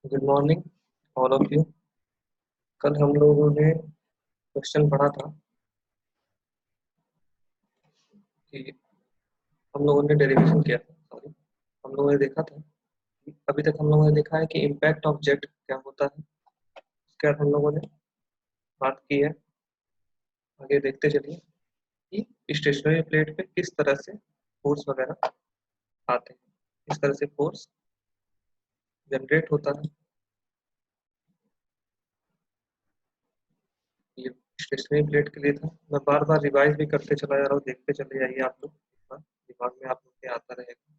Good morning all of you. कल हम लोगों ने क्वेश्चन पढ़ा था कि हम लोगों ने डेरिवेशन किया था। सॉरी, हम लोगों ने देखा था कि अभी तक हम लोगों ने देखा है कि इम्पैक्ट ऑफ जेट क्या होता है। उसके बाद हम लोगों ने बात की है, आगे देखते चलिए कि स्टेशनरी प्लेट पे किस तरह से फोर्स वगैरह आते हैं, किस तरह से फोर्स जनरेट होता है। ये स्टेशनरी प्लेट के लिए था। मैं बार बार रिवाइज भी करते चला जा रहा हूँ, देखते चले जाइए आप लोग, दिमाग में आप लोग के आता रहेगा।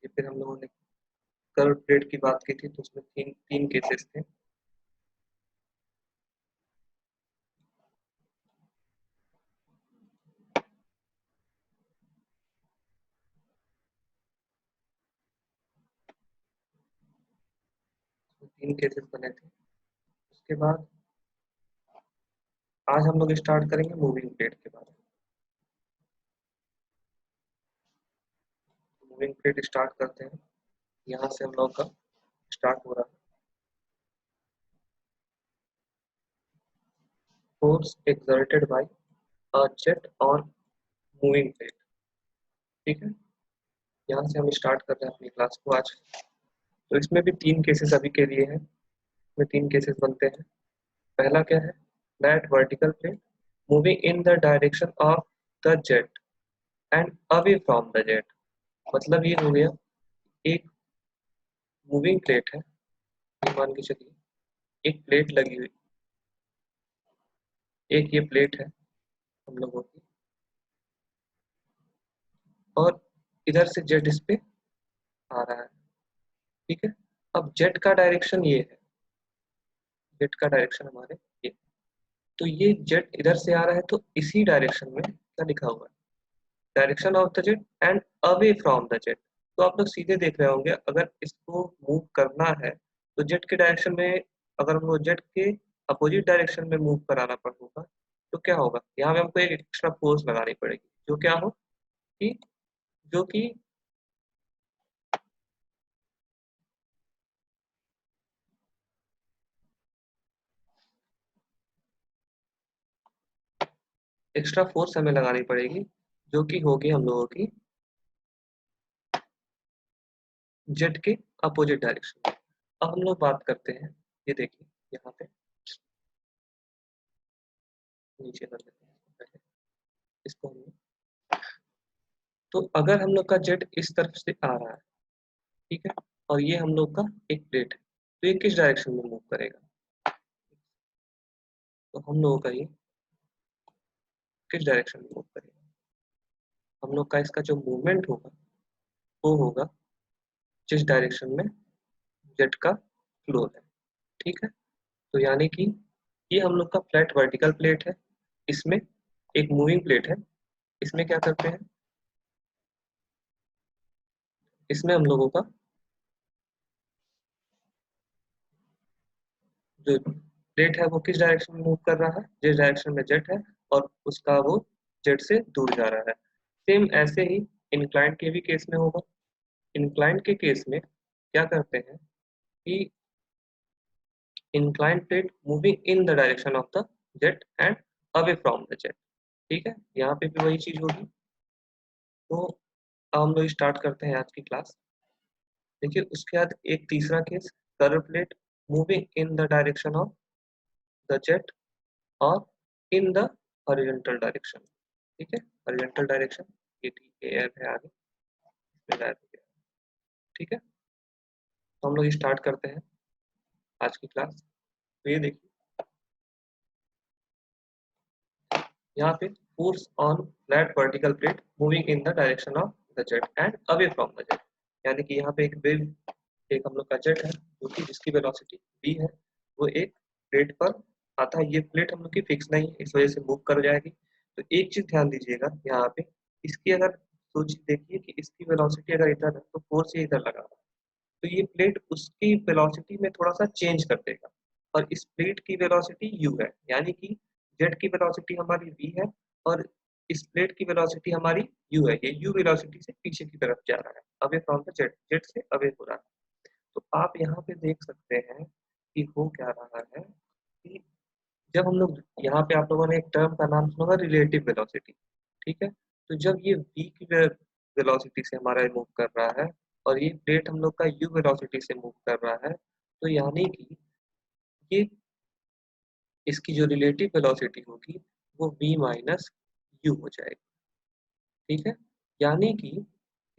ये फिर हम लोगों ने कर्व प्लेट की बात की थी, तो उसमें तीन तीन केसेस थे। तीन केसेस बने थे। उसके बाद आज हम लोग स्टार्ट करेंगे मूविंग प्लेट के बारे में। मूविंग प्लेट स्टार्ट करते हैं, यहाँ से हम लोग का स्टार्ट हो रहा है। Force exerted by a jet और मूविंग प्लेट। ठीक है, यहाँ से हम स्टार्ट कर रहे हैं अपनी क्लास को आज। तो इसमें भी तीन केसेस अभी के लिए हैं। इसमें तीन केसेस बनते हैं। पहला क्या है, that vertical plate moving in the direction of the jet and away from the jet. मतलब ये हो गया, एक मूविंग प्लेट है, ये मान के चलिए एक प्लेट लगी हुई, एक ये प्लेट है हम लोगों की, और इधर से जेट इस पे आ रहा है। ठीक है, अब जेट का डायरेक्शन ये है, जेट का डायरेक्शन हमारे ये, तो ये जेट इधर से आ रहा है, तो इसी डायरेक्शन में क्या लिखा हुआ है, direction of the jet and away from the jet. तो आप लोग सीधे देख रहे होंगे, अगर इसको मूव करना है तो जेट के डायरेक्शन में, अगर वो जेट के अपोजिट डायरेक्शन में मूव कराना पड़ेगा, तो क्या होगा, यहाँ पे हमको एक एक्स्ट्रा फोर्स लगानी पड़ेगी, जो क्या हो कि जो कि एक्स्ट्रा फोर्स हमें लगानी पड़ेगी, जो कि होगी हम लोगों की जेट के अपोजिट डायरेक्शन में। अब हम लोग बात करते हैं, ये देखिए यहाँ पे नीचे कर देते हैं पहले इसको हम लोग। तो अगर हम लोग का जेट इस तरफ से आ रहा है, ठीक है, और ये हम लोग का एक प्लेट है, तो ये किस डायरेक्शन में मूव करेगा, तो हम लोगों का ये किस डायरेक्शन में मूव करेगा, हम लोग का इसका जो मूवमेंट होगा वो होगा जिस डायरेक्शन में जेट का फ्लो है। ठीक है, तो यानी कि ये हम लोग का फ्लैट वर्टिकल प्लेट है, इसमें एक मूविंग प्लेट है। इसमें क्या करते हैं, इसमें हम लोगों का जो प्लेट है वो किस डायरेक्शन में मूव कर रहा है, जिस डायरेक्शन में जेट है, और उसका वो जेट से दूर जा रहा है। सेम ऐसे ही इंक्लाइंड के भी केस में होगा। इंक्लाइंड के केस में क्या करते हैं कि inclined plate moving in the direction of the jet and away from the jet। ठीक है, यहाँ पे भी वही चीज होगी। तो अब हम लोग स्टार्ट करते हैं आज की क्लास। देखिए उसके बाद एक तीसरा case, curve plate moving in the direction of the jet और इन द हॉरिजॉन्टल डायरेक्शन। ठीक है, हॉरिजॉन्टल डायरेक्शन ये ठीक है, एयर है आगे इसमें गायब हो गया। ठीक है, तो हम लोग स्टार्ट करते हैं आज की क्लास। तो ये देखिए यहाँ पे force on flat vertical plate moving in the direction of the jet and away from the jet. यानी कि यहाँ पे एक वेव, एक हम लोग का जेट है जो कि जिसकी वेलोसिटी v है, वो एक प्लेट पर आता है। ये प्लेट हम लोग की फिक्स नहीं है, इस वजह से मूव कर जाएगी। तो एक चीज ध्यान दीजिएगा यहाँ पे, इसकी अगर सोच देखिए कि इसकी वेलोसिटी अगर इधर है तो फोर्स ये इधर लगा हुआ है, तो ये प्लेट उसकी वेलोसिटी में थोड़ा सा चेंज कर देगा, और इस प्लेट की वेलोसिटी u है, यानी कि जेट की वेलोसिटी हमारी v है और इस प्लेट की वेलोसिटी हमारी u है। ये u वेलोसिटी से पीछे की तरफ जा रहा है, away from the jet, jet से अवे हो रहा है। तो आप यहाँ पे देख सकते हैं कि हो क्या रहा है कि जब हम लोग यहाँ पे, आप लोगों ने एक टर्म का नाम सुना होगा, रिलेटिव वेलोसिटी, ठीक है। तो जब ये v की वेलोसिटी से हमारा मूव कर रहा है और ये प्लेट हम लोग का u वेलोसिटी से मूव कर रहा है, तो यानी कि ये इसकी जो रिलेटिव वेलोसिटी होगी वो v माइनस यू हो जाएगी, ठीक है। यानी कि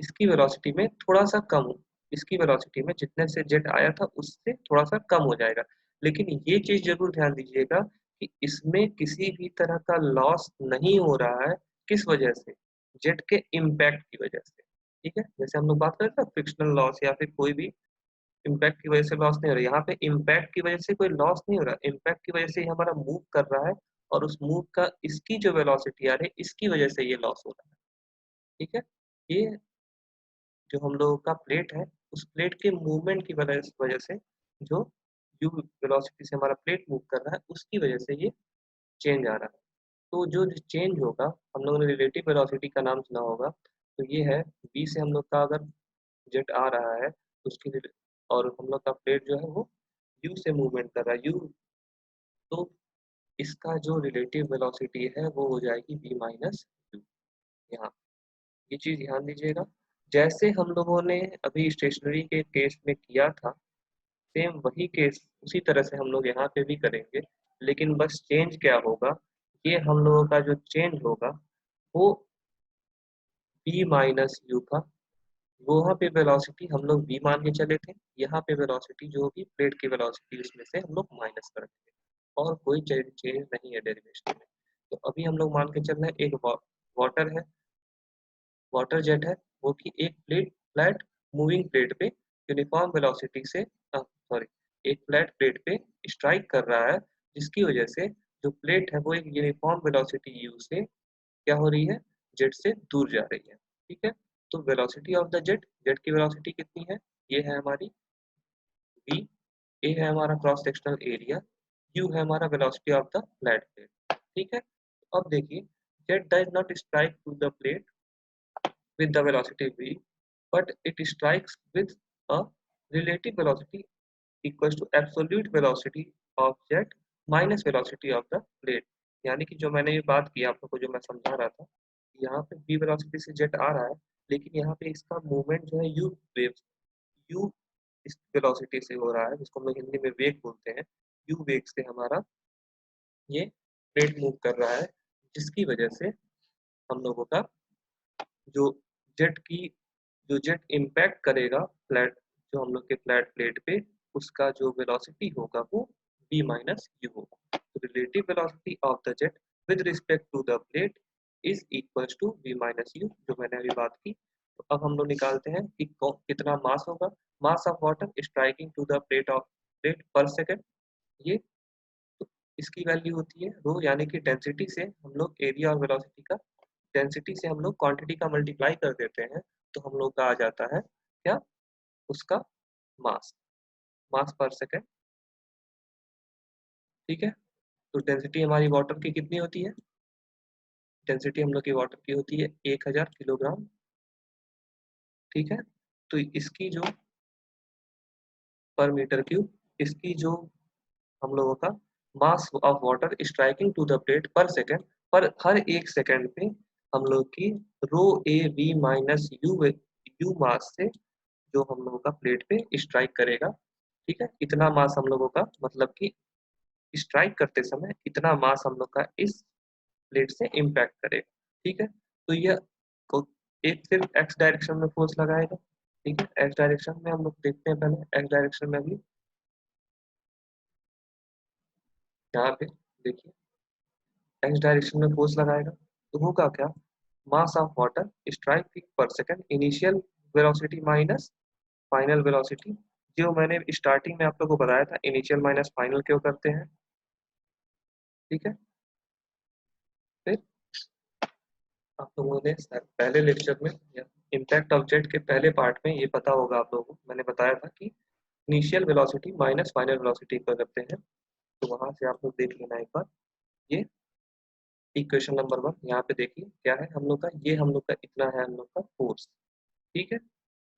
इसकी वेलोसिटी में थोड़ा सा कम हो, इसकी वेलोसिटी में जितने से जेट आया था उससे थोड़ा सा कम हो जाएगा। लेकिन ये चीज जरूर ध्यान दीजिएगा कि इसमें किसी भी तरह का लॉस नहीं हो रहा है। किस वजह से? जेट के इम्पैक्ट की वजह से, ठीक है। जैसे हम लोग बात कर रहे थे फ्रिक्शनल लॉस या फिर कोई भी इम्पैक्ट की वजह से लॉस नहीं हो रहा, यहाँ पे इम्पैक्ट की वजह से कोई लॉस नहीं हो रहा, इम्पैक्ट की वजह से ही हमारा मूव कर रहा है और उस मूव का इसकी जो वेलोसिटी आ रही है इसकी वजह से ये लॉस हो रहा है, ठीक है। ये जो हम लोगों का प्लेट है, उस प्लेट के मूवमेंट की वजह से जो यू वेलोसिटी से हमारा प्लेट मूव कर रहा है उसकी वजह से ये चेंज आ रहा है। तो जो चेंज होगा, हम लोगों ने रिलेटिव वेलोसिटी का नाम सुना होगा, तो ये है v से हम लोग का अगर जेट आ रहा है उसकी और हम लोग का प्लेट जो है वो u से मूवमेंट कर रहा है u, तो इसका जो रिलेटिव वेलोसिटी है वो हो जाएगी v माइनस यू। यहाँ ये चीज ध्यान दीजिएगा, जैसे हम लोगों ने अभी स्टेशनरी के केस में किया था, सेम वही केस उसी तरह से हम लोग यहाँ पे भी करेंगे। लेकिन बस चेंज क्या होगा, ये हम लोगों का जो चेंज होगा वो v माइनस यू का, वहाँ पे वेलोसिटी हम लोग v मान के चले थे, यहाँ पे वेलोसिटी जो होगी प्लेट की वेलोसिटी उसमें से हम लोग माइनस कर देंगे, और कोई चेंज नहीं है डेरिवेशन में। तो अभी हम लोग मान के चल रहे हैं एक वाटर है, वाटर जेट है, वो कि एक फ्लैट मूविंग प्लेट पे यूनिफॉर्म वेलोसिटी से, सॉरी, एक फ्लैट प्लेट पे स्ट्राइक कर रहा है, जिसकी वजह से जो प्लेट है वो एक यूनिफॉर्म वेलोसिटी u से क्या हो रही है, जेट से दूर जा रही है, ठीक है। तो velocity of the jet, jet की वेलोसिटी कितनी है, ये है हमारी v, a है हमारा क्रॉस सेक्शनल एरिया, u है हमारा velocity of the flat plate, ठीक है। अब देखिए, jet does not strike to the plate with the velocity v, but it strikes with a relative velocity equals to absolute velocity of jet minus velocity of the plate। यानी कि जो मैंने ये बात की आप लोगों को, जो मैं समझा रहा था, यहाँ पे v वेलोसिटी से जेट आ रहा है, लेकिन यहाँ पे इसका मूवमेंट जो है u वेव, u इस वेलोसिटी से हो रहा है, जिसको हम लोग हिंदी में वेग बोलते हैं। u वेग से हमारा ये प्लेट मूव कर रहा है, जिसकी वजह से हम लोगों का जो जेट की जो जेट इम्पैक्ट करेगा फ्लैट, जो हम लोग के फ्लैट प्लेट पे, उसका जो वेलोसिटी होगा वो v माइनस यू होगा। तो relative velocity of the jet with respect to the plate is equals to v minus u, जो मैंने अभी बात की। तो अब हम लोग निकालते हैं कि कितना मास होगा, mass of water striking to the plate पर सेकेंड, ये, तो इसकी वैल्यू होती है रो, यानी कि डेंसिटी से हम लोग एरिया और वेलोसिटी का, डेंसिटी से हम लोग क्वांटिटी का मल्टीप्लाई कर देते हैं, तो हम लोग का आ जाता है क्या, उसका मास, मास पर सेकेंड, ठीक है। तो डेंसिटी हमारी वाटर की कितनी होती है, डेंसिटी हम लोग की वाटर की होती है 1000 किलोग्राम, ठीक है। तो इसकी जो पर मीटर क्यूब, इसकी जो हम लोगों का mass of water striking to the plate पर सेकेंड, पर हर एक सेकेंड पे हम लोग की rho A V minus U, U mass से जो हम लोगों का प्लेट पे स्ट्राइक करेगा, ठीक है। इतना मास हम लोगों का, मतलब कि स्ट्राइक करते समय इतना मास हम लोग का इस प्लेट से इम्पैक्ट करेगा, ठीक है। तो यह एक सिर्फ एक्स डायरेक्शन में फोर्स लगाएगा, ठीक है। एक्स डायरेक्शन में हम लोग देखते हैं, पहले एक्स डायरेक्शन में भी यहाँ पे देखिए, एक्स डायरेक्शन में फोर्स लगाएगा तो होगा क्या, मास ऑफ वाटर स्ट्राइक पर second initial velocity minus final velocity, जो मैंने स्टार्टिंग में आप लोगों को बताया था, इनिशियल माइनस फाइनल क्यों करते हैं, ठीक है। फिर आप लोगों ने पहले लेक्चर में या इम्पैक्ट ऑफ जेट के पहले पार्ट में ये पता होगा आप लोगों को, मैंने बताया था कि initial velocity minus final velocity को करते हैं। तो वहां से आप लोग देख लेना एक बार, ये इक्वेशन नंबर 1 यहाँ पे देखिए क्या है हम लोग का, ये हम लोग का इतना है हम लोग का फोर्स, ठीक है।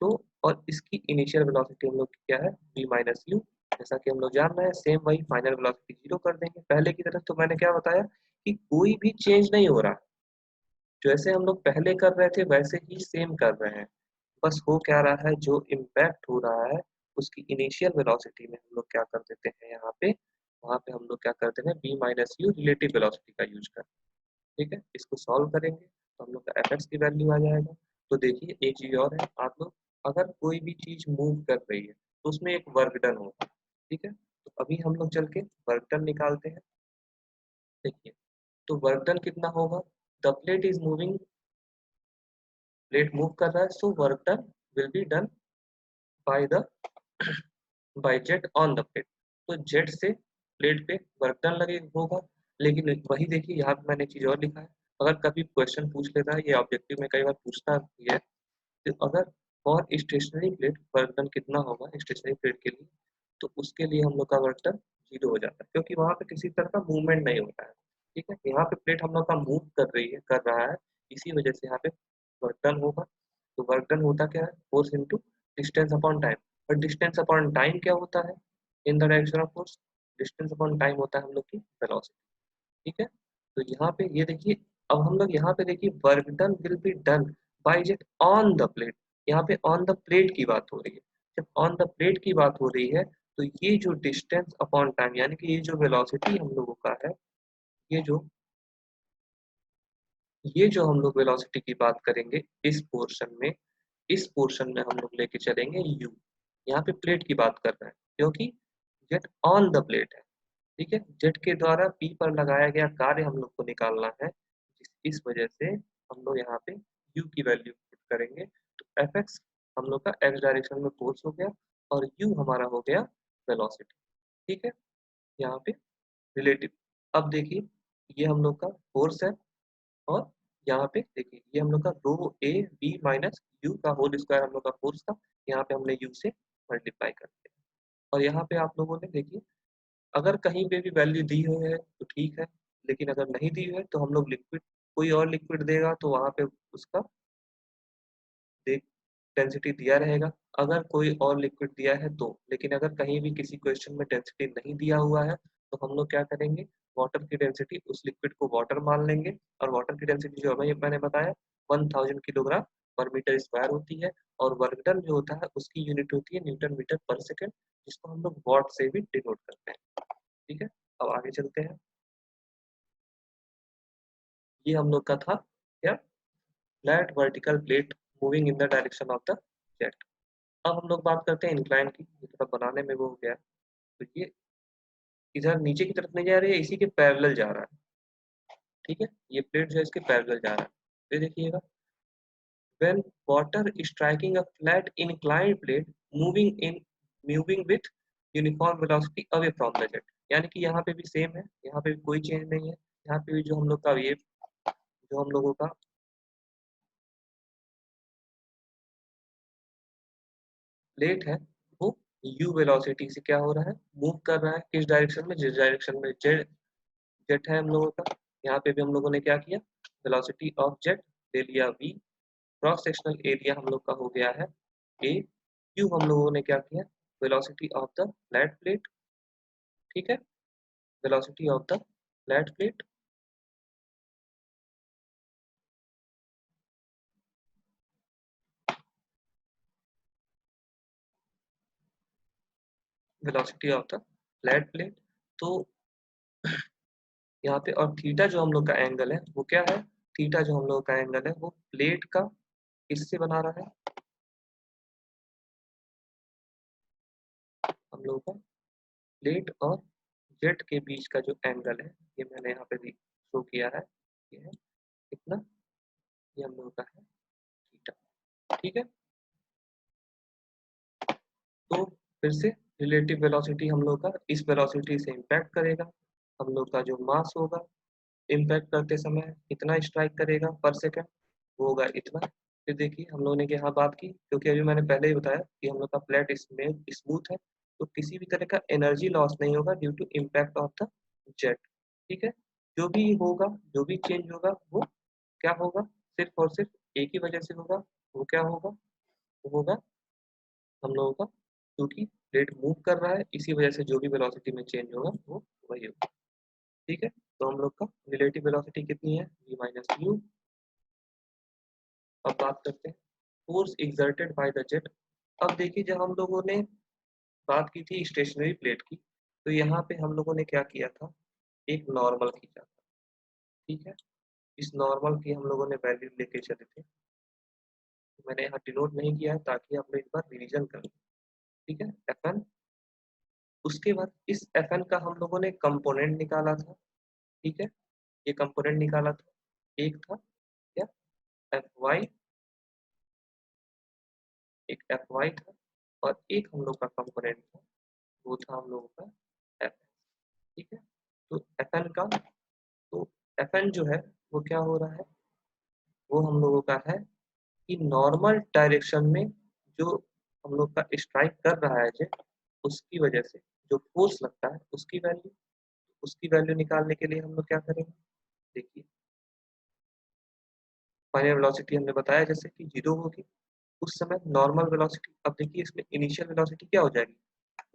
तो और इसकी इनिशियल वेलोसिटी हम लोग की क्या है, v माइनस यू, जैसा कि हम लोग जान रहे हैं। सेम वही फाइनल वेलोसिटी जीरो कर देंगे पहले की तरह। तो मैंने क्या बताया कि कोई भी चेंज नहीं हो रहा, जैसे हम लोग पहले कर रहे थे वैसे ही सेम कर रहे हैं। बस हो क्या रहा है, जो इम्पैक्ट हो रहा है उसकी इनिशियल वेलोसिटी में हम लोग क्या कर देते हैं यहाँ पे, वहाँ पे हम लोग क्या करते हैं v minus you relative velocity का यूज कर, ठीक है। इसको सॉल्व करेंगे तो हम लोग का एफ की वैल्यू आ जाएगा। तो देखिए एक चीज और है, आप लोग अगर कोई भी चीज मूव कर रही है तो उसमें एक वर्क डन होगा, ठीक है। तो अभी हम लोग चल के वर्क डन निकालते हैं। देखिए तो वर्क डन कितना होगा, the plate is moving, plate move कर रहा है, so work done will be done by the by jet on the plate. तो जेट से प्लेट पे वर्क डन लगे होगा। लेकिन वही देखिए यहाँ पे मैंने चीज और लिखा है, अगर कभी क्वेश्चन पूछ लेता है, ये ऑब्जेक्टिव में कई बार पूछता भी है, तो अगर for stationary plate work done कितना होगा स्टेशनरी प्लेट के लिए, तो उसके लिए हम लोग का वर्क डन जीरो हो जाता है, क्योंकि वहां पे किसी तरह का मूवमेंट नहीं होता है, ठीक है। यहाँ पे प्लेट हम लोग का मूव कर रही है, कर रहा है, इसी वजह से यहाँ पे वर्क डन होगा। तो वर्क डन होता क्या है, force into distance upon time. और डिस्टेंस अपॉन टाइम क्या होता है in the direction of force, distance upon time होता है हम लोग की वेलोसिटी, ठीक है। तो यहाँ पे ये देखिए, अब हम लोग यहाँ पे देखिए work done will be done bye jet on the plate, यहाँ पे ऑन द प्लेट की बात हो रही है। जब ऑन द प्लेट की बात हो रही है तो ये जो डिस्टेंस अपॉन टाइम यानी कि ये जो वेलोसिटी हम लोगों का है, ये जो ये जो हम लोग वेलोसिटी की बात करेंगे इस पोर्शन में, इस पोर्शन में हम लोग लेके चलेंगे u। यहाँ पे प्लेट की बात कर रहे हैं क्योंकि जेट ऑन द प्लेट है, ठीक है। जेट के द्वारा पी पर लगाया गया कार्य हम लोग को निकालना है, इस वजह से हम लोग यहाँ पे u की वैल्यू पुट करेंगे। तो एफ एक्स हम लोग का x डायरेक्शन में फोर्स हो गया और u हमारा हो गया वेलोसिटी, ठीक है। यहाँ पे रिलेटिव, अब देखिए ये हम लोग का फोर्स है, और यहाँ पे देखिए ये हम लोग का रो ए बी माइनस यू का होल स्क्वायर हम लोग का फोर्स था, यहाँ पे हमने यू से मल्टीप्लाई कर दिया। और यहाँ पे आप लोगों ने देखिए अगर कहीं पे भी वैल्यू दी हुई है तो ठीक है, लेकिन अगर नहीं दी हुई है तो हम लोग लिक्विड, कोई और लिक्विड देगा तो वहाँ पे उसका डेंसिटी दिया रहेगा, अगर कोई और लिक्विड दिया है तो। लेकिन अगर कहीं भी किसी क्वेश्चन में डेंसिटी नहीं दिया हुआ है तो हम लोग क्या करेंगे, वाटर की डेंसिटी, उस लिक्विड को वाटर मान लेंगे। और वाटर की डेंसिटी जो अभी मैंने बताया 1000 किलोग्राम पर मीटर स्क्वायर होती है, और वर्क डन जो होता है उसकी यूनिट होती है न्यूटन मीटर पर सेकेंड, जिसको हम लोग वॉट से भी डिनोट करते हैं, ठीक है। अब आगे चलते हैं, ये हम लोग का था क्या, flat vertical plate moving in the direction of the jet. अब हम लोग बात करते हैं इंक्लाइन की, ये थोड़ा बनाने में वो हो गया। तो ये इधर नीचे की तरफ नहीं जा रही है, इसी के पैरेलल जा रहा है, ठीक है। ये प्लेट जो है इसके पैरेलल जा रहा है। ये देखिएगा, when water is striking a flat inclined plate moving with uniform velocity away from the jet, यानी कि यहाँ पे भी सेम है, यहाँ पे भी कोई चेंज नहीं है। यहाँ पे भी जो हम लोग का वेव, जो हम लोगों का प्लेट है, वो u वेलोसिटी से क्या हो रहा है, मूव कर रहा है, किस डायरेक्शन में, जिस डायरेक्शन में जेट जेट है हम लोगों का। यहाँ पे भी हम लोगों ने क्या किया, वेलोसिटी ऑफ जेट ले लिया v, क्रॉस सेक्शनल एरिया हम लोग का हो गया है a, q हम लोगों ने क्या किया, velocity of the flat plate, ठीक है, velocity of the flat plate, velocity of the flat plate. तो यहाँ पे और थीटा जो हम लोग का एंगल है वो क्या है, थीटा जो हम लोग का एंगल है वो प्लेट का किससे बना रहा है, हम लोगों का प्लेट और जेट के बीच का जो एंगल है, ये मैंने यहाँ पे शो किया है, ये है कितना, ये हम लोगों का है थीटा, ठीक है। तो फिर से रिलेटिव वेलोसिटी हम लोग का इस वेलोसिटी से इम्पैक्ट करेगा, हम लोग का जो मास होगा इम्पैक्ट करते समय कितना स्ट्राइक करेगा पर सेकंड, वो होगा इतना, फिर देखिए हम लोगों ने यहाँ बात की, क्योंकि अभी मैंने पहले ही बताया कि हम लोग का प्लेट इसमें स्मूथ है, तो किसी भी तरह का एनर्जी लॉस नहीं होगा due to impact of the jet. ठीक है, जो भी होगा, जो भी चेंज होगा वो क्या होगा, सिर्फ और सिर्फ एक ही वजह से होगा। वो क्या होगा, वो होगा हम लोगों का, क्योंकि प्लेट मूव कर रहा है, इसी वजह से जो भी वेलोसिटी में चेंज होगा वो वही होगा। ठीक है, तो हम लोग का रिलेटिव वेलोसिटी कितनी है, v माइनस यू। अब बात करते हैं force exerted by the jet. अब देखिए जब हम लोगों ने बात की थी स्टेशनरी प्लेट की, तो यहाँ पे हम लोगों ने क्या किया था, एक नॉर्मल खींचा था। ठीक है, इस नॉर्मल की हम लोगों ने वैल्यू लेके चले थे, तो मैंने यहाँ डिनोट नहीं किया है ताकि आप लोग एक बार रिवीजन कर लें। ठीक है, एफ एन। उसके बाद इस एफ एन का हम लोगों ने कंपोनेंट निकाला था। ठीक है, ये कंपोनेंट निकाला था, एक था क्या, एफ वाई, एक एफ वाई था, और एक हम लोग का कंपोनेंट था, वो था हम लोगों का एफ। ठीक है, तो एफ एन का, तो एफ एन जो है वो क्या हो रहा है, वो हम लोगों का है कि नॉर्मल डायरेक्शन में जो हम लोग का स्ट्राइक कर रहा है जेट, उसकी वजह से जो फोर्स लगता है उसकी वैल्यू निकालने के लिए हम लोग क्या करेंगे, देखिए फाइनल वेलोसिटी हमने बताया जैसे कि जीरो होगी उस समय नॉर्मल वेलोसिटी। अब देखिए इसमें इनिशियल वेलोसिटी क्या हो जाएगी,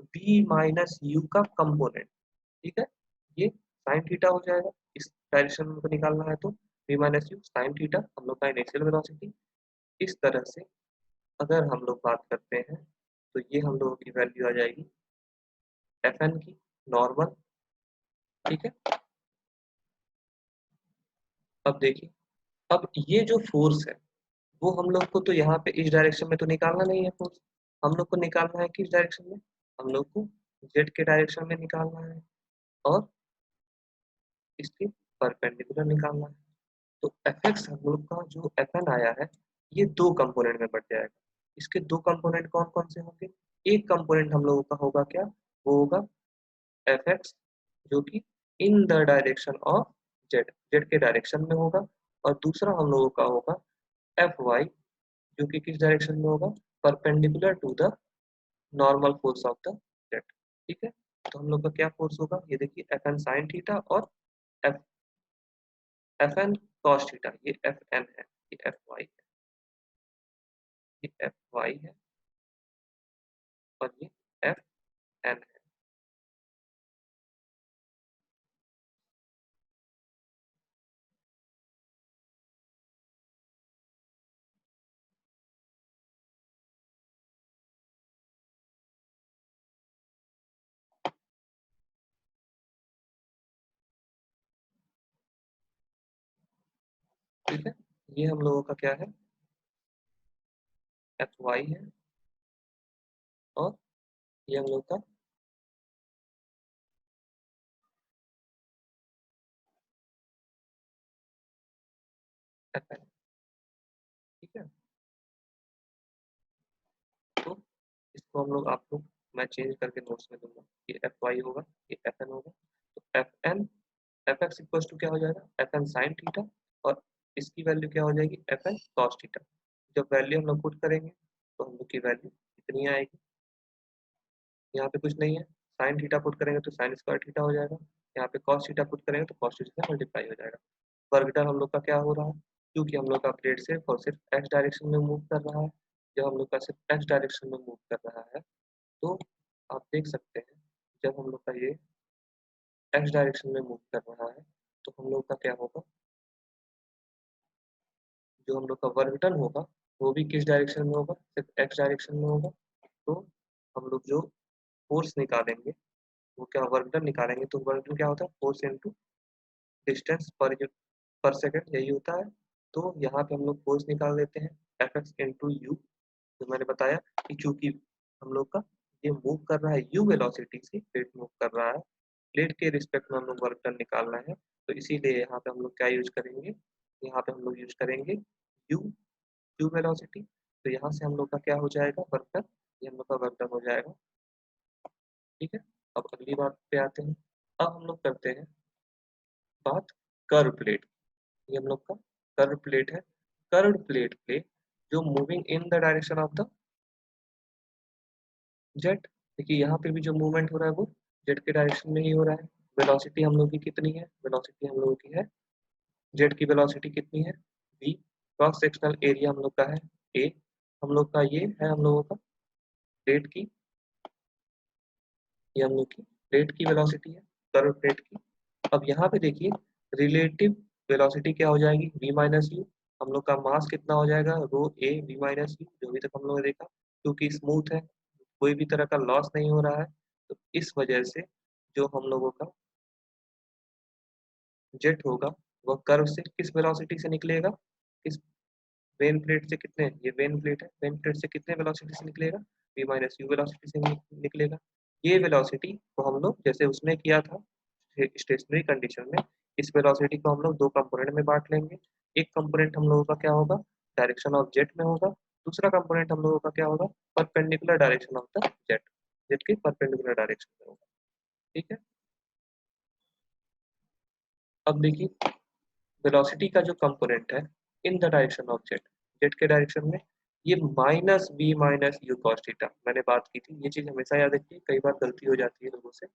v माइनस यू का कंपोनेंट। ठीक है, ये साइन थीटा हो जाएगा, इस डायरेक्शन में हमको निकालना है, तो v minus you sine theta हम लोग का इनिशियल वेलोसिटी। इस तरह से अगर हम लोग बात करते हैं तो ये हम लोगों की वैल्यू आ जाएगी एफ एन की नॉर्मल। ठीक है, अब देखिए, अब ये जो फोर्स है वो हम लोग को तो यहाँ पे इस डायरेक्शन में तो निकालना नहीं है फोर्स, हम लोग को निकालना है किस डायरेक्शन में, हम लोग को जेड के डायरेक्शन में निकालना है, और इसके परपेंडिकुलर निकालना है। तो एफ एक्स हम लोग का जो एफ एन आया है, ये दो कंपोनेंट में बढ़ जाएगा। इसके दो कंपोनेंट कौन कौन से होंगे, एक कंपोनेंट हम लोगों का होगा क्या, वो होगा एफ एक्स, जो कि in the direction of Z, Z के डायरेक्शन में होगा, और दूसरा हम लोगों का होगा एफ वाई, जो कि किस डायरेक्शन में होगा, perpendicular to the normal force of the jet. ठीक है, तो हम लोग का क्या फोर्स होगा, ये देखिए एफ एन साइन थीटा और F F N cos theta, ये एफ एन है, ये एफ वाई है, ये एफ वाई है, और ये एफ एन है। ठीक है, ये हम लोगों का क्या है, एफ वाई है, और ये हम लोग का एफ एन। ठीक है, तो इसको हम लोग, आप लोग, मैं चेंज करके नोट्स में दूंगा, ये एफ वाई होगा, ये एफ एन होगा, तो F N, F X equal to क्या हो जाएगा, एफ एन साइन थीटा, और इसकी वैल्यू क्या हो जाएगी, एफ एन कॉस थीटा। जब वैल्यू हम लोग पुट करेंगे तो हम लोग की वैल्यू इतनी आएगी, यहाँ पे कुछ नहीं है, साइन थीटा पुट करेंगे तो साइन स्क्वायर थीटा हो जाएगा, यहाँ पे कॉस थीटा पुट करेंगे तो कॉस थीटा से मल्टीप्लाई हो जाएगा। वर्क डन हम लोग का क्या हो रहा है, क्योंकि हम लोग का प्लेट सिर्फ और सिर्फ एक्स डायरेक्शन में मूव कर रहा है, जब हम लोग का सिर्फ एक्स डायरेक्शन में मूव कर रहा है, तो आप देख सकते हैं जब हम लोग का ये एक्स डायरेक्शन में मूव कर रहा है तो हम लोग का क्या होगा, जो हम लोग का वर्क डन होगा वो भी किस डायरेक्शन में होगा, सिर्फ एक्स डायरेक्शन में होगा। तो हम लोग जो फोर्स निकालेंगे, वो क्या वर्क डन निकालेंगे, तो वर्क डन क्या होता है, फोर्स इनटू डिस्टेंस पर सेकंड, यही होता है। तो यहाँ पे हम लोग फोर्स निकाल देते हैं एफ एक्स इंटू यू। तो मैंने बताया कि चूंकि हम लोग का ये मूव कर रहा है यू वेलोसिटी से, प्लेट मूव कर रहा है, प्लेट के रिस्पेक्ट में हम लोग वर्क डन निकालना है, तो इसीलिए यहाँ पे हम लोग क्या यूज करेंगे, यहाँ पे हम लोग यूज करेंगे यू, यू वेलोसिटी। तो यहाँ से हम लोग का क्या हो जाएगा, वर्क डन, ये हम लोग का वर्क डन हो जाएगा। ठीक है, अब अगली बात पे आते हैं। अब हम लोग करते हैं बात कर्व प्लेट, ये हम लोग का कर्व प्लेट है। कर्व प्लेट पे जो moving in the direction of the jet. देखिए यहाँ पे भी जो मूवमेंट हो रहा है वो जेट के डायरेक्शन में ही हो रहा है। वेलोसिटी हम लोग की कितनी है, वेलोसिटी हम लोगों की है, जेट की वेलोसिटी कितनी है v, क्रॉस सेक्शनल एरिया हम लोग का है a, हम लोग का ये है हम लोगों का प्लेट की, ये हम लोग की प्लेट की वेलोसिटी है, कर्व प्लेट की। अब यहाँ पे देखिए रिलेटिव वेलोसिटी क्या हो जाएगी v माइनस यू, हम लोग का मास कितना हो जाएगा रो ए वी माइनस यू, जो अभी तक हम लोगों ने देखा, क्योंकि स्मूथ है, कोई भी तरह का लॉस नहीं हो रहा है, तो इस वजह से जो हम लोगों का जेट होगा वह कर्व से किस वेलोसिटी से निकलेगा, किस वेन प्लेट से, कितने, ये वेन प्लेट है, वेन प्लेट से कितने वेलोसिटी से निकलेगा v माइनस यू वेलोसिटी से निकलेगा। ये वेलोसिटी को हम लोग जैसे उसने किया था स्टेशनरी कंडीशन में, इस वेलोसिटी को हम लोग दो कंपोनेंट में बांट लेंगे। एक कंपोनेंट हम लोगों का क्या होगा, डायरेक्शन ऑफ जेट में होगा, दूसरा कंपोनेंट हम लोगों का क्या होगा, perpendicular direction of the jet, jet के परपेंडिकुलर डायरेक्शन में होगा। ठीक है, अब देखिए वेलोसिटी का जो कंपोनेंट है in the direction of jet, jet के डायरेक्शन में, ये minus v minus you cos theta, मैंने बात की थी, ये चीज हमेशा याद रखिए, कई बार गलती हो जाती है लोगों से,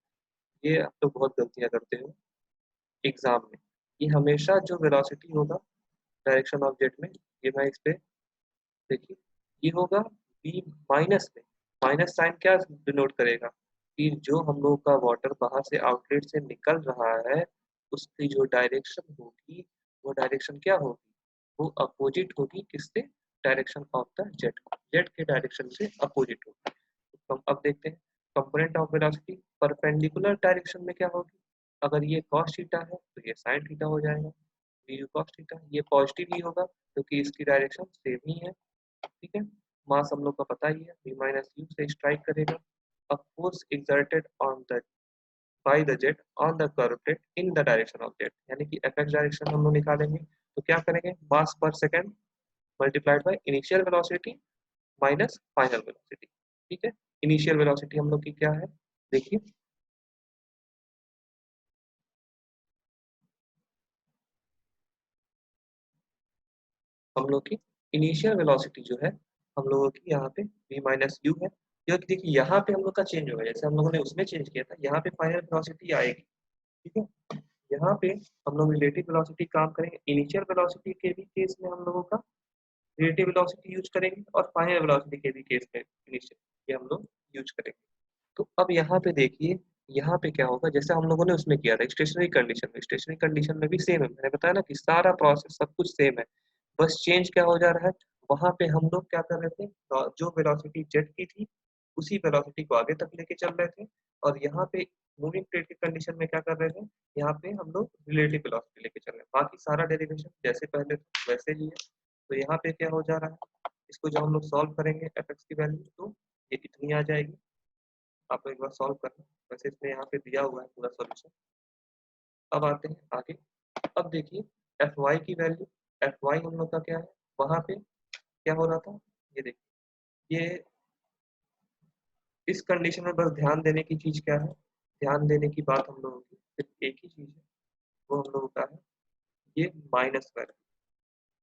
ये आप तो बहुत गलतियां करते हो एग्जाम में। ये हमेशा जो वेलोसिटी होगा डायरेक्शन ऑफ जेट में, ये मैं इस पे देखिए, ये होगा v माइनस में, माइनस साइन क्या डिनोट करेगा कि जो हम लोग का वाटर बाहर से आउटलेट से निकल रहा है उसकी जो डायरेक्शन होगी वो डायरेक्शन क्या होगी, वो अपोजिट होगी किससे, direction of the jet, jet के डायरेक्शन से अपोजिट होगी। तो हम अब देखते हैं component of velocity perpendicular direction में क्या होगी, अगर ये cos थीटा है तो ये sin थीटा हो जाएगा, du cos थीटा, ये पॉजिटिव ही होगा क्योंकि इसकी डायरेक्शन सेम ही है। ठीक है, मास हम लोग का पता ही है v माइनस यू से स्ट्राइक करेगा, a force exerted on the by the jet on the curve plate in the direction of jet, यानी कि एफ एक्स डायरेक्शन हम लोग निकालेंगे तो क्या करेंगे, मास पर second multiplied by initial velocity minus final velocity. ठीक है, इनिशियल वेलोसिटी हम लोग की क्या है, देखिए हम लोग की इनिशियल वेलोसिटी जो है हम लोगों की यहाँ पे v माइनस यू है, क्योंकि देखिए यहाँ पे हम लोग का चेंज होगा, जैसे हम लोगों ने उसमें चेंज किया था, यहाँ पे फाइनल वेलोसिटी आएगी। ठीक है, यहाँ पे हम लोग रिलेटिव वेलोसिटी काम करेंगे, इनिशियल वेलोसिटी के भी केस में हम लोगों का रिलेटिव वेलोसिटी यूज करेंगे और फाइनल वेलोसिटी के भी केस में इनिशियल ये हम लोग यूज करेंगे। तो अब यहाँ पे देखिए, यहाँ पे क्या होगा, जैसे हम लोगों ने उसमें किया था स्टेशनरी कंडीशन में, स्टेशनरी कंडीशन में भी सेम है, मैंने बताया ना कि सारा प्रोसेस सब कुछ सेम है, बस चेंज क्या हो जा रहा है, वहां पे हम लोग क्या कर रहे थे, जो वेलोसिटी जेट की थी उसी वेलोसिटी को आगे तक लेके चल रहे थे, और यहाँ पे मूविंग प्लेट की कंडीशन में क्या कर रहे थे, यहाँ पे हम लोग रिलेटिव वेलोसिटी लेके चल रहे हैं, बाकी सारा डेरिवेशन जैसे पहले वैसे ही है। तो यहाँ पे क्या हो जा रहा है, इसको जब हम लोग सॉल्व करेंगे एफ एक्स की वैल्यू तो ये इतनी आ जाएगी, आप एक बार सॉल्व करना, वैसे इसमें यहाँ पे दिया हुआ है पूरा सॉल्यूशन। अब आते हैं आगे, अब देखिए एफ वाई की वैल्यू, एफ वाई हम लोग का क्या है, वहां पे क्या हो रहा था, ये देखिए, ये इस कंडीशन में बस ध्यान देने की चीज क्या है, ध्यान देने की बात हम लोगों की सिर्फ एक ही चीज है, वो हम लोगों का है ये माइनस वैल्यू,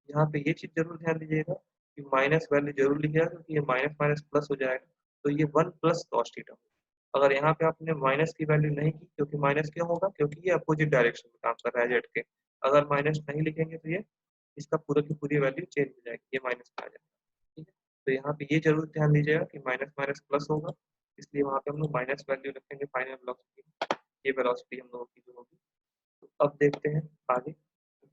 यहाँ पे ये चीज जरूर ध्यान दीजिएगा कि माइनस वैल्यू जरूर लिखिएगा, क्योंकि ये माइनस माइनस प्लस हो जाएगा, तो ये वन प्लस कॉस थीटा। अगर यहाँ पे आपने माइनस की वैल्यू नहीं की, क्योंकि माइनस क्यों होगा, क्योंकि ये अपोजिट डायरेक्शन में काम कर रहा है जेट के, अगर माइनस नहीं लिखेंगे तो ये इसका पूरा की पूरी वैल्यू चेंज हो जाएगी, ये माइनस में आ जाएगा। ठीक है, तो यहाँ पे ये जरूर ध्यान दीजिएगा कि माइनस माइनस प्लस होगा, इसलिए वहाँ पे हम लोग माइनस वैल्यू रखेंगे फाइनल वेलोसिटी, ये वेलोसिटी हम लोगों की जो होगी। तो अब देखते हैं आगे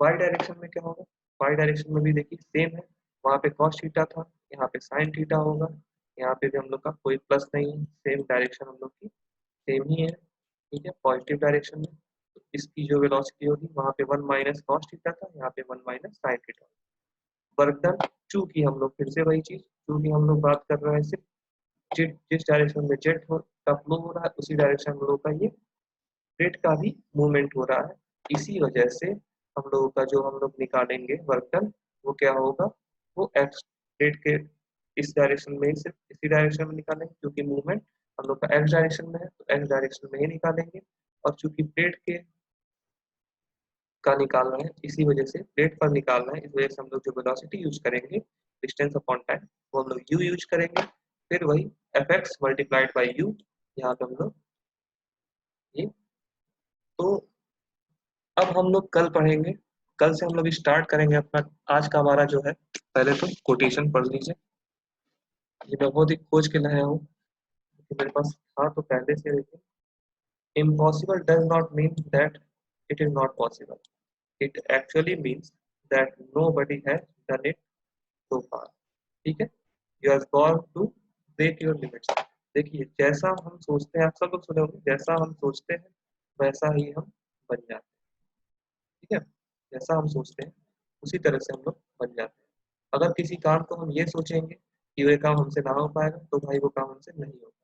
वाई डायरेक्शन में क्या होगा, वाई डायरेक्शन में भी देखिए सेम है, वहाँ पे कॉस थीटा था, यहाँ पे साइन थीटा होगा, यहाँ पे भी हम लोग का कोई प्लस नहीं है, सेम डायरेक्शन हम लोग की सेम ही है। ठीक है, पॉजिटिव डायरेक्शन में, तो इसकी जो वेलोसिटी होगी वहाँ पे वन माइनस कॉस थीटा था, यहाँ पे one minus sine theta. Work done, चूंकि हम लोग फिर से वही चीज, चूंकि हम लोग बात कर रहे हैं सिर्फ जिस डायरेक्शन में जेट हो का फ्लो हो रहा है उसी डायरेक्शन में हम लोग का ये प्लेट का भी मूवमेंट हो रहा है, इसी वजह से हम लोगों का जो हम लोग निकालेंगे वर्क डन वो क्या होगा, वो एक्स प्लेट के इस डायरेक्शन में ही सिर्फ इसी डायरेक्शन में निकालेंगे, क्योंकि मूवमेंट हम लोग का एक्स डायरेक्शन में है तो एक्स डायरेक्शन में ही निकालेंगे, और चूंकि प्लेट के का निकालना है इसी वजह से प्लेट पर निकालना है, इस वजह से हम लोग जो वेलोसिटी यूज करेंगे डिस्टेंस अपॉन टाइम, वो हम लोग u यूज करेंगे, फिर वही fx मल्टीप्लाइड बाई u, यहाँ पे हम लोग ये। तो अब हम लोग कल पढ़ेंगे, कल से हम लोग स्टार्ट करेंगे अपना आज का हमारा जो है। पहले तो कोटेशन पढ़ लीजिए, ये मैं बहुत ही खोज के लाया हूँ, क्योंकि मेरे पास था तो पहले से। देखिए, impossible does not mean that it is not possible, it actually means that nobody has done it so far। ठीक है, you are born to break your limits। देखिए, जैसा हम सोचते हैं, आप सब लोग सुने होंगे, जैसा हम सोचते हैं वैसा ही हम बन जाते हैं। ठीक है, जैसा हम सोचते हैं उसी तरह से हम लोग बन जाते हैं। अगर किसी काम को हम ये सोचेंगे कि ये काम हमसे ना हो पाएगा, तो भाई वो काम हमसे नहीं होगा।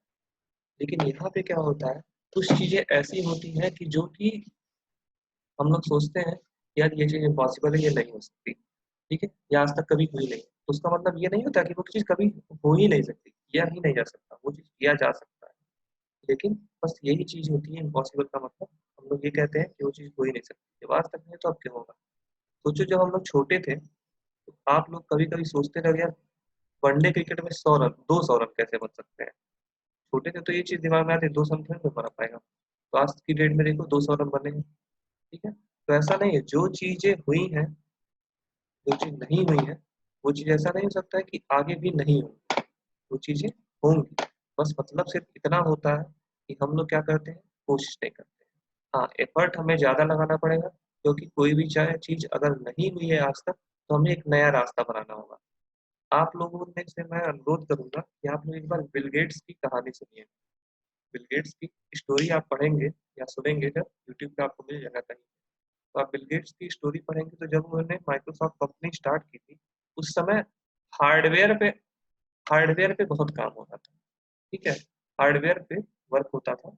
लेकिन यहाँ पे क्या होता है, कुछ चीजें ऐसी होती हैं कि जो कि हम लोग सोचते हैं यार ये चीज इम्पॉसिबल है, ये नहीं हो सकती। ठीक है, ये आज तक कभी हुई नहीं, तो उसका मतलब ये नहीं होता कि वो चीज कभी हो ही नहीं सकती, किया ही नहीं जा सकता, वो चीज किया जा सकता है। लेकिन बस यही चीज होती है इम्पॉसिबल का मतलब, हम लोग ये कहते हैं कि वो चीज हो ही नहीं सकती, जब आज तक नहीं तो अब क्या होगा। सोचो जब हम लोग छोटे थे, तो आप लोग कभी कभी सोचते रह यार वनडे क्रिकेट में 100 रन, 200 रन कैसे बन सकते हैं। छोटे थे तो ये चीज दिमाग में आती है, 200 रन नहीं बना पाएगा, तो आज की डेट में देखो 200 रन बने हैं। ठीक है, तो ऐसा नहीं है, जो चीजें हुई हैं, जो चीज नहीं हुई है, वो चीज ऐसा नहीं हो सकता है कि आगे भी नहीं हो, वो चीजें होंगी। बस मतलब सिर्फ इतना होता है कि हम लोग क्या करते हैं, कोशिश नहीं करते। हाँ, एफर्ट हमें ज्यादा लगाना पड़ेगा, क्योंकि कोई भी चाहे चीज अगर नहीं हुई है आज तक, तो हमें एक नया रास्ता बनाना होगा। आप लोगों में से मैं अनुरोध करूंगा कि आप लोग एक बार बिल गेट्स की कहानी सुनिए। बिल गेट्स की स्टोरी आप पढ़ेंगे या सुनेंगे, जब यूट्यूब पे आपको मिल जाएगा कहीं, तो आप बिल गेट्स की स्टोरी पढ़ेंगे, तो जब उन्होंने माइक्रोसॉफ्ट कंपनी स्टार्ट की थी, उस समय हार्डवेयर पे हार्डवेयर पे बहुत काम होता था। ठीक है, हार्डवेयर पे वर्क होता था,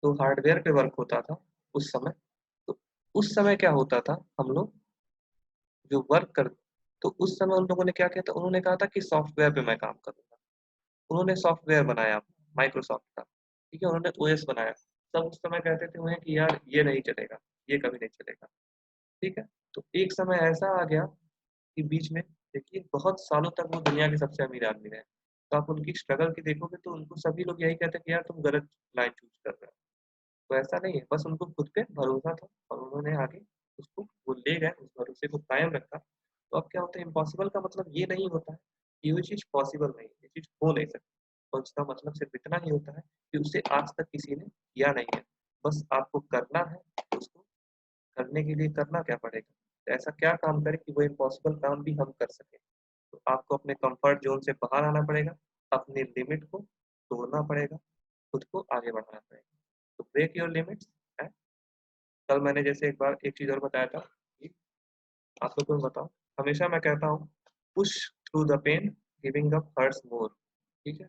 तो हार्डवेयर पे वर्क होता था उस समय। तो उस समय क्या होता था, हम लोग जो वर्क कर, तो उस समय उन लोगों ने क्या किया था, उन्होंने कहा था कि सॉफ्टवेयर पे मैं काम करूंगा। उन्होंने सॉफ्टवेयर बनाया माइक्रोसॉफ्ट का। ठीक है, उन्होंने ओएस बनाया। सब उस समय कहते थे उन्हें कि यार ये नहीं चलेगा, ये कभी नहीं चलेगा। ठीक है, तो एक समय ऐसा आ गया कि बीच में, देखिए बहुत सालों तक वो दुनिया के सबसे अमीर आदमी रहे, तो आप उनकी स्ट्रगल की देखोगे तो उनको सभी लोग यही कहते हैं कि यार तुम गलत लाइन चूज कर रहे हो। तो ऐसा नहीं है, बस उनको खुद पे भरोसा था और उन्होंने आगे उसको वो ले गए, उस भरोसे को कायम रखा। तो अब क्या होता है, इम्पॉसिबल का मतलब ये नहीं होता है कि वो चीज़ पॉसिबल नहीं, ये चीज़ हो नहीं सकती, और उसका मतलब सिर्फ इतना ही होता है कि उसे आज तक किसी ने किया नहीं है। बस आपको करना है, उसको करने के लिए करना क्या पड़ेगा, तो ऐसा क्या काम करें कि वो इम्पॉसिबल काम भी हम कर सकें। तो आपको अपने कंफर्ट जोन से बाहर आना पड़ेगा, अपनी लिमिट को तोड़ना पड़ेगा, खुद को आगे बढ़ाना पड़ेगा। तो ब्रेक योर लिमिट्स है। कल मैंने जैसे एक बार एक चीज़ और बताया था कि आप लोग को मैं बताऊं, हमेशा मैं कहता हूँ push through the pain, giving up hurts more. ठीक है,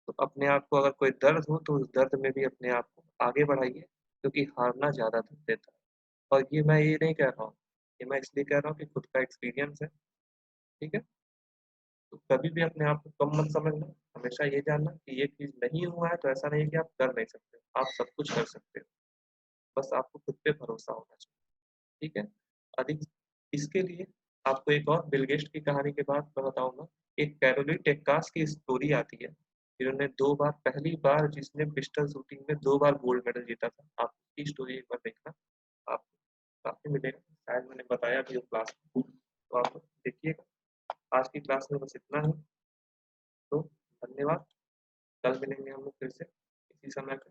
तो अपने आप को अगर कोई दर्द हो तो उस दर्द में भी अपने आप को आगे बढ़ाइए, क्योंकि हारना ज़्यादा दुख देता है। और ये मैं ये नहीं कह रहा हूँ, ये मैं इसलिए कह रहा हूँ कि खुद का एक्सपीरियंस है। ठीक है, तो कभी भी अपने आप को कम मत समझना, हमेशा ये जानना कि ये चीज़ नहीं हुआ है तो ऐसा नहीं है कि आप कर नहीं सकते, आप सब कुछ कर सकते हो। बस आपको खुद पे भरोसा होना चाहिए। ठीक है, अधिक इसके लिए आपको एक और बिल गेट्स की कहानी के बाद मैं बताऊंगा। एक कैरोली टेक्कास की स्टोरी आती है, जिन्होंने 2 बार, पहली बार जिसने पिस्टल शूटिंग में 2 बार गोल्ड मेडल जीता था। आप उसकी स्टोरी एक बार देखना, आपको काफी मिलेगा, शायद मैंने बताया भी क्लास में, तो आप देखिएगा। आज की क्लास में बस इतना ही, तो धन्यवाद। कल मिलेंगे हम लोग फिर से इसी समय पे।